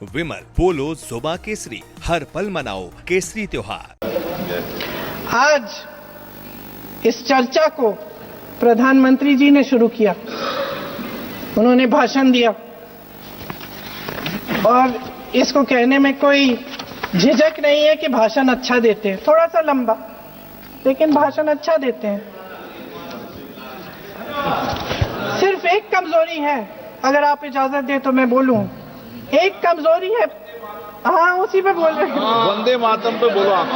विमल पोलो जोबा केसरी, हर पल मनाओ केसरी त्योहार। आज इस चर्चा को प्रधानमंत्री जी ने शुरू किया। उन्होंने भाषण दिया और इसको कहने में कोई झिझक नहीं है कि भाषण अच्छा देते हैं, थोड़ा सा लंबा लेकिन भाषण अच्छा देते हैं। सिर्फ एक कमजोरी है, अगर आप इजाजत दे तो मैं बोलूं। एक कमजोरी है, हाँ उसी पे बोल रहे हैं। वंदे मातरम पे बोलो आप।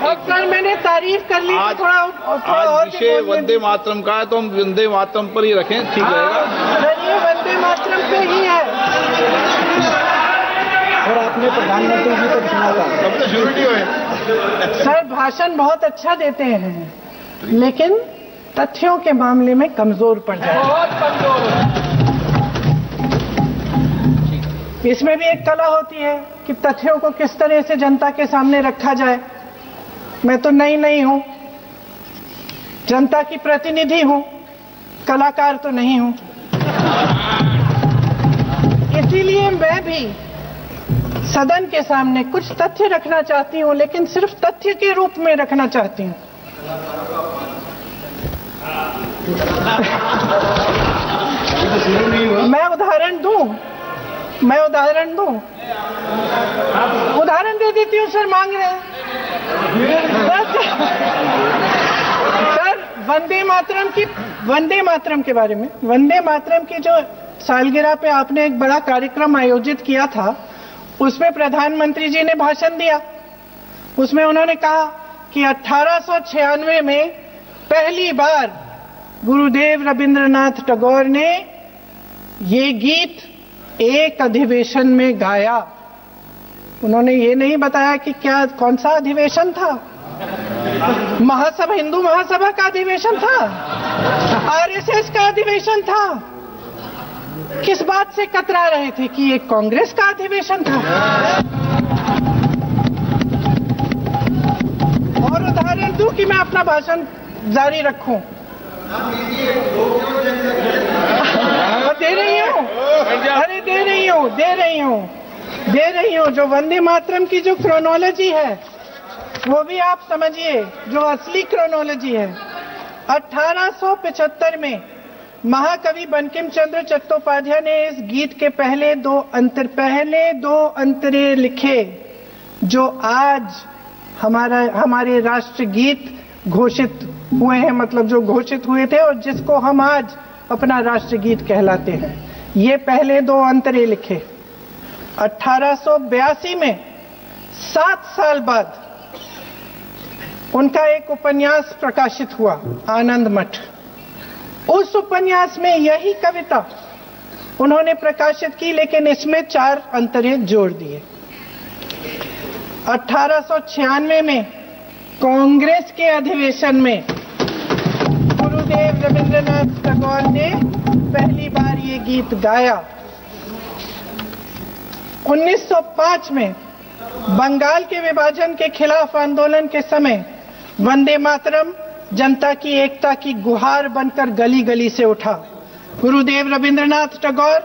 अब सर मैंने तारीफ कर ली। आज और विषय वंदे मातरम का है तो हम वंदे मातरम पर ही रखें, ठीक रहेगा। चलिए वंदे मातरम पे ही है। और आपने प्रधानमंत्री जी को सुना था, सबसे श्योरिटी है। सर भाषण बहुत अच्छा देते हैं लेकिन तथ्यों के मामले में कमजोर पड़ जाते हैं। इसमें भी एक कला होती है कि तथ्यों को किस तरह से जनता के सामने रखा जाए। मैं तो नहीं हूं, जनता की प्रतिनिधि हूं, कलाकार तो नहीं हूं। इसीलिए मैं भी सदन के सामने कुछ तथ्य रखना चाहती हूं, लेकिन सिर्फ तथ्य के रूप में रखना चाहती हूं। मैं उदाहरण दूं, उदाहरण दे देती हूँ। सर मांग रहे हैं सर वंदे मातरम के बारे में। वंदे मातरम की जो सालगिरह पे आपने एक बड़ा कार्यक्रम आयोजित किया था, उसमें प्रधानमंत्री जी ने भाषण दिया। उसमें उन्होंने कहा कि 1896 में पहली बार गुरुदेव रविंद्रनाथ टैगोर ने ये गीत एक अधिवेशन में गाया। उन्होंने ये नहीं बताया कि कौन सा अधिवेशन था। हिंदू महासभा का अधिवेशन था, आरएसएस का अधिवेशन था। किस बात से कतरा रहे थे कि ये कांग्रेस का अधिवेशन था। और उदाहरण दूं कि मैं अपना भाषण जारी रखूं। दे रही हूं। जो वंदे मातरम की जो क्रोनोलॉजी है वो भी आप समझिए, जो असली क्रोनोलॉजी है। 1875 में महाकवि बंकिम चंद्र चट्टोपाध्याय ने इस गीत के पहले दो अंतरे लिखे, जो आज हमारे राष्ट्रगीत घोषित हुए हैं, मतलब जो घोषित हुए थे और जिसको हम आज अपना राष्ट्रगीत कहलाते हैं। ये पहले दो अंतरे लिखे। 1882 में 7 साल बाद उनका एक उपन्यास प्रकाशित हुआ, आनंद मठ। उस उपन्यास में यही कविता उन्होंने प्रकाशित की, लेकिन इसमें 4 अंतरे जोड़ दिए। 1896 में कांग्रेस के अधिवेशन में गुरुदेव रविंद्रनाथ टैगोर ने पहली बार ये गीत गाया। 1905 में बंगाल के विभाजन के खिलाफ आंदोलन के समय वंदे मातरम जनता की एकता की गुहार बनकर गली गली से उठा। गुरुदेव रविंद्रनाथ टैगोर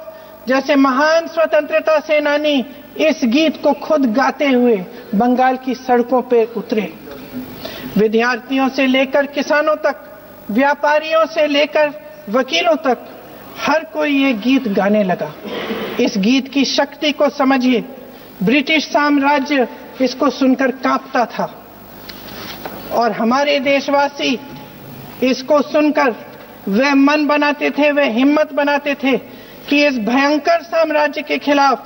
जैसे महान स्वतंत्रता सेनानी इस गीत को खुद गाते हुए बंगाल की सड़कों पर उतरे। विद्यार्थियों से लेकर किसानों तक, व्यापारियों से लेकर वकीलों तक, हर कोई ये गीत गाने लगा। इस गीत की शक्ति को समझिए। ब्रिटिश साम्राज्य इसको सुनकर कांपता था और हमारे देशवासी इसको सुनकर वे मन बनाते थे, वे हिम्मत बनाते थे कि इस भयंकर साम्राज्य के खिलाफ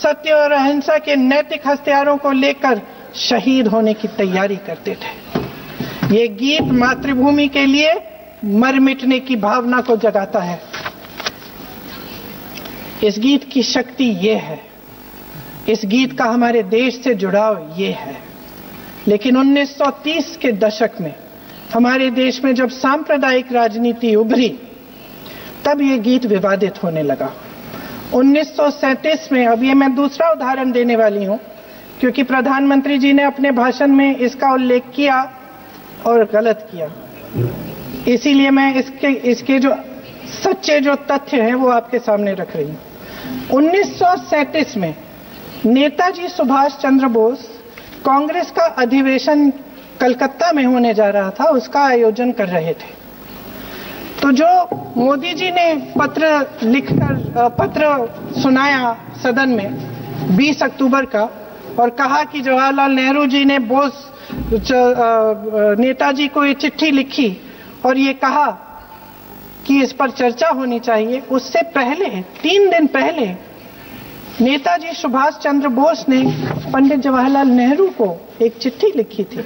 सत्य और अहिंसा के नैतिक हथियारों को लेकर शहीद होने की तैयारी करते थे। ये गीत मातृभूमि के लिए मर मिटने की भावना को जगाता है। इस गीत की शक्ति ये है, इस गीत का हमारे देश से जुड़ाव ये है। लेकिन 1930 के दशक में हमारे देश में जब सांप्रदायिक राजनीति उभरी, तब ये गीत विवादित होने लगा। 1937 में, अब ये मैं दूसरा उदाहरण देने वाली हूं क्योंकि प्रधानमंत्री जी ने अपने भाषण में इसका उल्लेख किया और गलत किया, इसीलिए मैं इसके जो सच्चे जो तथ्य हैं वो आपके सामने रख रही हूं। 1937 में नेताजी सुभाष चंद्र बोस कांग्रेस का अधिवेशन कलकत्ता में होने जा रहा था, उसका आयोजन कर रहे थे। तो जो मोदी जी ने पत्र सुनाया सदन में 20 अक्टूबर का और कहा कि जवाहरलाल नेहरू जी ने नेताजी को ये चिट्ठी लिखी और ये कहा कि इस पर चर्चा होनी चाहिए, उससे पहले 3 दिन पहले नेताजी सुभाष चंद्र बोस ने पंडित जवाहरलाल नेहरू को एक चिट्ठी लिखी थी